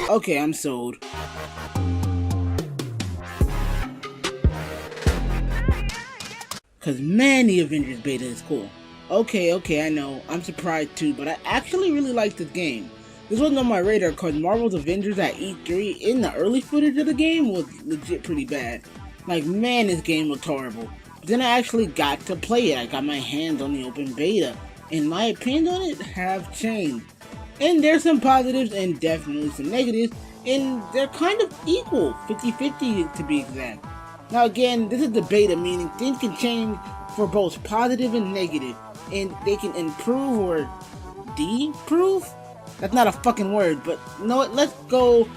Okay, I'm sold. Cause man, the Avengers beta is cool. Okay, I know. I'm surprised too, but I actually really like this game. This wasn't on my radar cause Marvel's Avengers at E3 in the early footage of the game was legit pretty bad. Like man, this game looked horrible. But then I actually got to play it. I got my hands on the open beta. And my opinions on it have changed. And there's some positives and definitely some negatives. And they're kind of equal, 50-50 to be exact. Now again, this is the beta, meaning things can change for both positive and negative, and they can improve or deprove? That's not a fucking word, but you know what, let's go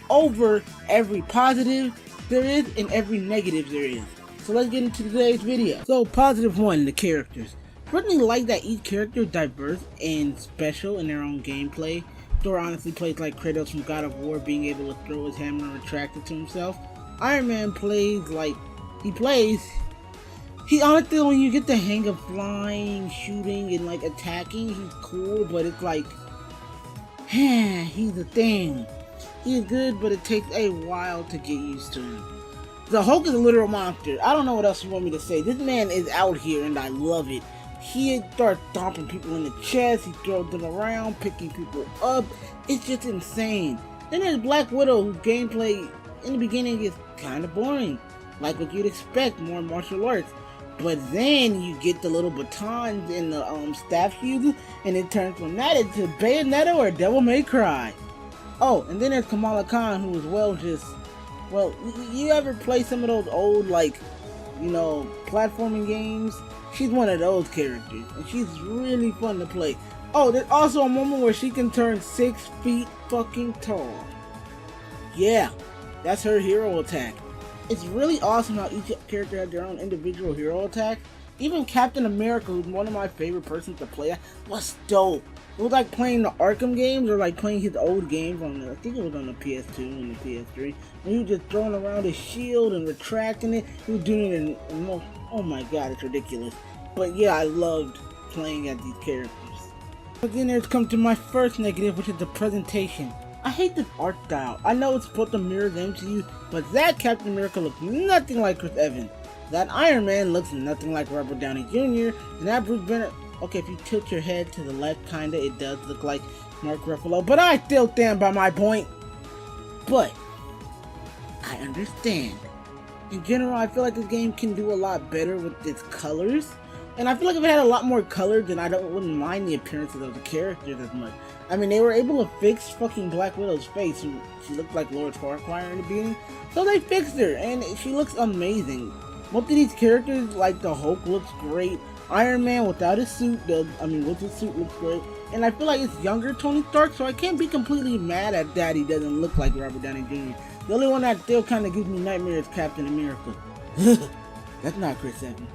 over every positive there is and every negative there is. So let's get into today's video. So positive one, the characters. Certainly like that each character is diverse and special in their own gameplay. Thor honestly plays like Kratos from God of War, being able to throw his hammer and retract it to himself. Iron Man plays like he honestly, when you get the hang of flying, shooting, and like attacking, he's cool, but it's like, he's a thing. He's good, but it takes a while to get used to him. The Hulk is a literal monster. I don't know what else you want me to say. This man is out here and I love it. He starts stomping people in the chest, he throws them around, picking people up. It's just insane. Then there's Black Widow, whose gameplay in the beginning is kind of boring, like what you'd expect, more martial arts. But then you get the little batons and the staff uses, and it turns from that into Bayonetta or Devil May Cry. Oh, and then there's Kamala Khan, who is well, you ever play some of those old, like, you know, platforming games? She's one of those characters, and she's really fun to play. Oh, there's also a moment where she can turn 6 feet fucking tall. Yeah, that's her hero attack. It's really awesome how each character had their own individual hero attack. Even Captain America, who's one of my favorite persons to play, was dope. It was like playing the Arkham games or like playing his old games on I think it was on the PS2 and the PS3. And he was just throwing around his shield and retracting it. He was doing it in most, oh my god, it's ridiculous. But yeah, I loved playing at these characters. But then there's come to my first negative, which is the presentation. I hate this art style. I know it's supposed to mirror the MCU, but that Captain America looks nothing like Chris Evans. That Iron Man looks nothing like Robert Downey Jr. And that Bruce Banner, okay, if you tilt your head to the left, kinda, it does look like Mark Ruffalo. But I still stand by my point. But I understand. In general, I feel like this game can do a lot better with its colors. And I feel like if it had a lot more colors, then wouldn't mind the appearances of the characters as much. I mean, they were able to fix fucking Black Widow's face. She looked like Lord Farquaad in the beginning. So they fixed her, and she looks amazing. Most of these characters, like the Hulk, looks great. Iron Man without his suit with his suit looks great. And I feel like it's younger Tony Stark, so I can't be completely mad at that he doesn't look like Robert Downey Jr. The only one that still kind of gives me nightmares is Captain America. That's not Chris Evans.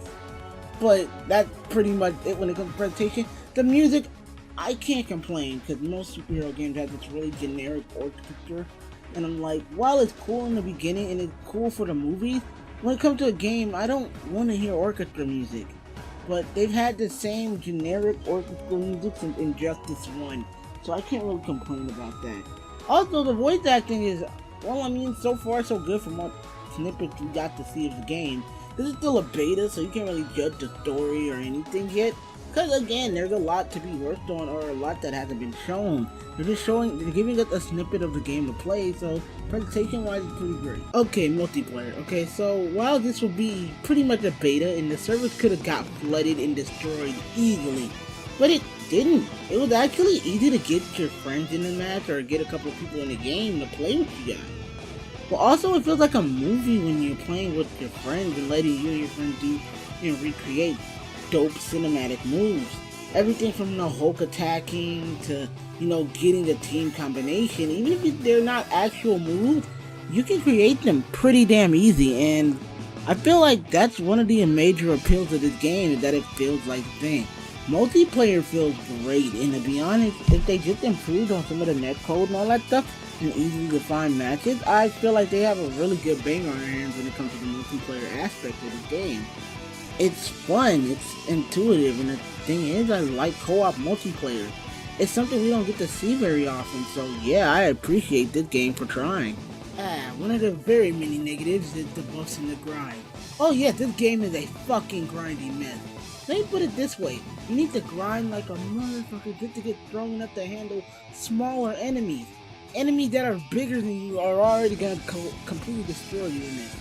But that's pretty much it when it comes to presentation. The music, I can't complain because most superhero games have this really generic orchestra. And I'm like, while it's cool in the beginning and it's cool for the movies, when it comes to a game, I don't want to hear orchestra music. But they've had the same generic orchestral music since Injustice 1. So I can't really complain about that. Also, the voice acting is, well, I mean, so far so good from what snippets we got to see of the game. This is still a beta, so you can't really judge the story or anything yet. Because again, there's a lot to be worked on or a lot that hasn't been shown. They're giving us a snippet of the game to play, so presentation wise it's pretty great. Okay, multiplayer. Okay, so while this will be pretty much a beta and the servers could have got flooded and destroyed easily, but it didn't. It was actually easy to get your friends in the match or get a couple of people in the game to play with you guys. But also it feels like a movie when you're playing with your friends and letting you and your friends do and recreate dope cinematic moves. Everything from the Hulk attacking to, you know, getting a team combination. Even if they're not actual moves, you can create them pretty damn easy. And I feel like that's one of the major appeals of this game, is that it feels like a thing. Multiplayer feels great, and to be honest, if they just improved on some of the netcode and all that stuff, and easily to find matches, I feel like they have a really good bang on their hands when it comes to the multiplayer aspect of the game. It's fun, it's intuitive, and the thing is, I like co-op multiplayer. It's something we don't get to see very often, so yeah, I appreciate this game for trying. One of the very many negatives is the buffs and the grind. Oh yeah, this game is a fucking grindy mess. Let me put it this way, you need to grind like a motherfucker just to get thrown up to handle smaller enemies. Enemies that are bigger than you are already gonna completely destroy you in this.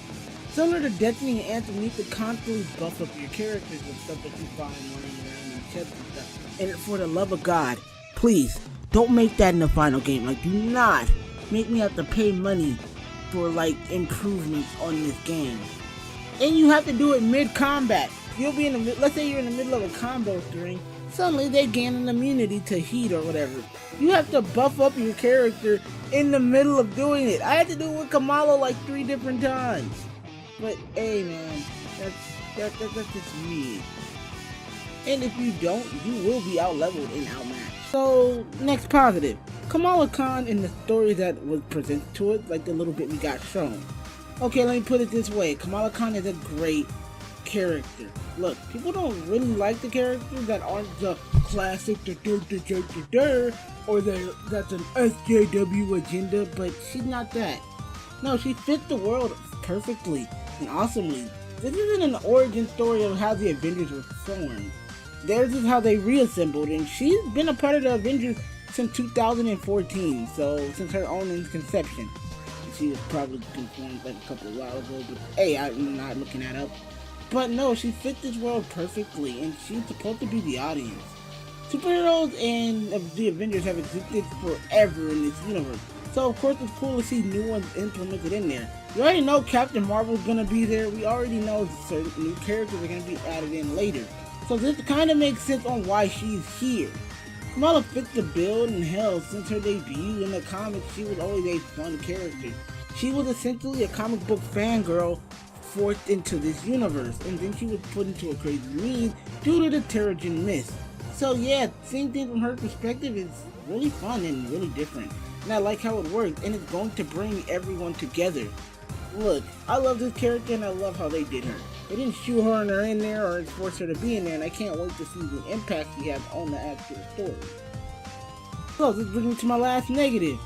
Similar to Destiny and Anthem, you need to constantly buff up your characters with stuff that you find lying around in chests and stuff. And for the love of God, please, don't make that in the final game. Like, do not make me have to pay money for, like, improvements on this game. And you have to do it mid-combat. You'll be in the, let's say you're in the middle of a combo string, suddenly they gain an immunity to heat or whatever. You have to buff up your character in the middle of doing it. I had to do it with Kamala like 3 different times. But hey man, that's just me. And if you don't, you will be out-leveled and outmatched. So, next positive. Kamala Khan in the story that was presented to it, like the little bit we got shown. Okay, let me put it this way. Kamala Khan is a great character. Look, people don't really like the characters that aren't the classic or that's an SJW agenda, but she's not that. No, she fits the world perfectly and awesomely. This isn't an origin story of how the Avengers were formed. Theirs is how they reassembled, and she's been a part of the Avengers since 2014, so since her own conception. She was probably conformed like a couple of while ago, but hey, I'm not looking that up. But no, she fit this world perfectly, and she's supposed to be the audience. Superheroes and the Avengers have existed forever in this universe, so of course it's cool to see new ones implemented in there. We already know Captain Marvel's gonna be there, we already know certain new characters are gonna be added in later. So this kind of makes sense on why she's here. Kamala fits the bill, and hell, since her debut in the comics, she was always a fun character. She was essentially a comic book fangirl forced into this universe, and then she was put into a crazy need due to the Terrigen Mist. So yeah, seeing things from her perspective is really fun and really different, and I like how it works, and it's going to bring everyone together. Look, I love this character and I love how they did her. They didn't shoehorn her in there or force her to be in there, and I can't wait to see the impact she has on the actual story. So this brings me to my last negative,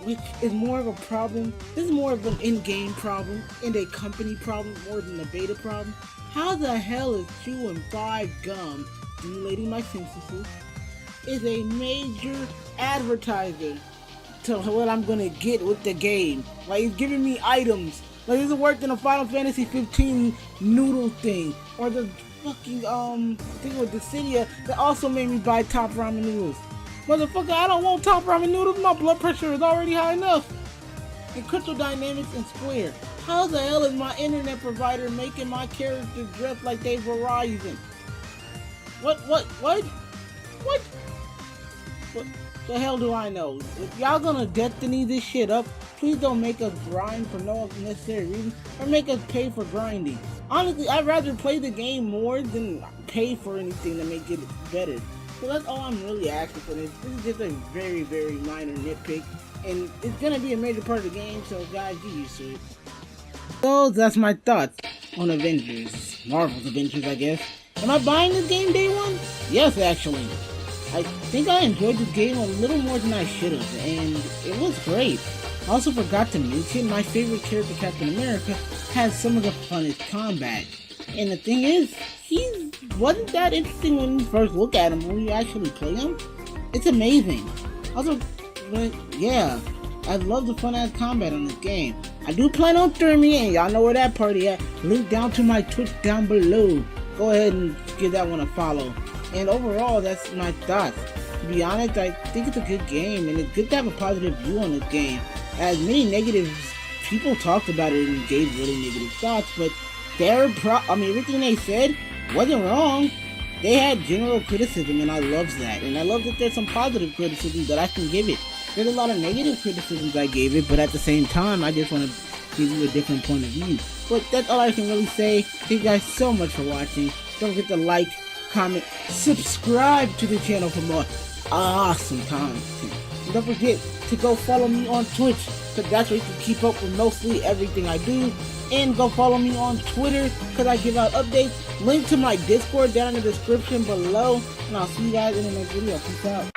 which is more of a problem. This is more of an in-game problem and a company problem more than a beta problem. How the hell is chewing 5 gum, stimulating my senses, is a major advertiser to what I'm gonna get with the game? Like, it's giving me items. Like, this worked in a Final Fantasy 15 noodle thing, or the fucking thing with Dissidia that also made me buy top ramen noodles. Motherfucker, I don't want top ramen noodles. My blood pressure is already high enough. And Crystal Dynamics and Square, how the hell is my internet provider making my characters dress like they Verizon? What the hell do I know? If y'all gonna Destiny this shit up, please don't make us grind for no unnecessary reason, or make us pay for grinding. Honestly, I'd rather play the game more than pay for anything to make it better. So that's all I'm really asking for this. This is just a very, very minor nitpick, and it's gonna be a major part of the game, so guys, get used to it. So that's my thoughts on Avengers. Marvel's Avengers, I guess. Am I buying this game day one? Yes, actually. I think I enjoyed this game a little more than I should have, and it was great. I also forgot to mention my favorite character, Captain America, has some of the funnest combat. And the thing is, he wasn't that interesting when you first look at him. When you actually play him, it's amazing. Also, yeah, I love the fun-ass combat on this game. I do plan on streaming, and y'all know where that party at. Link down to my Twitch down below. Go ahead and give that one a follow. And overall, that's my thoughts. To be honest, I think it's a good game, and it's good to have a positive view on this game. As many negatives, people talked about it and gave really negative thoughts, but everything they said wasn't wrong. They had general criticism, and I love that. And I love that there's some positive criticism that I can give it. There's a lot of negative criticisms I gave it, but at the same time, I just want to give you a different point of view. But that's all I can really say. Thank you guys so much for watching. Don't forget to like, comment, subscribe to the channel for more awesome content. And don't forget to go follow me on Twitch, because that's where you can keep up with mostly everything I do. And go follow me on Twitter, because I give out updates. Link to my Discord down in the description below. And I'll see you guys in the next video. Peace out.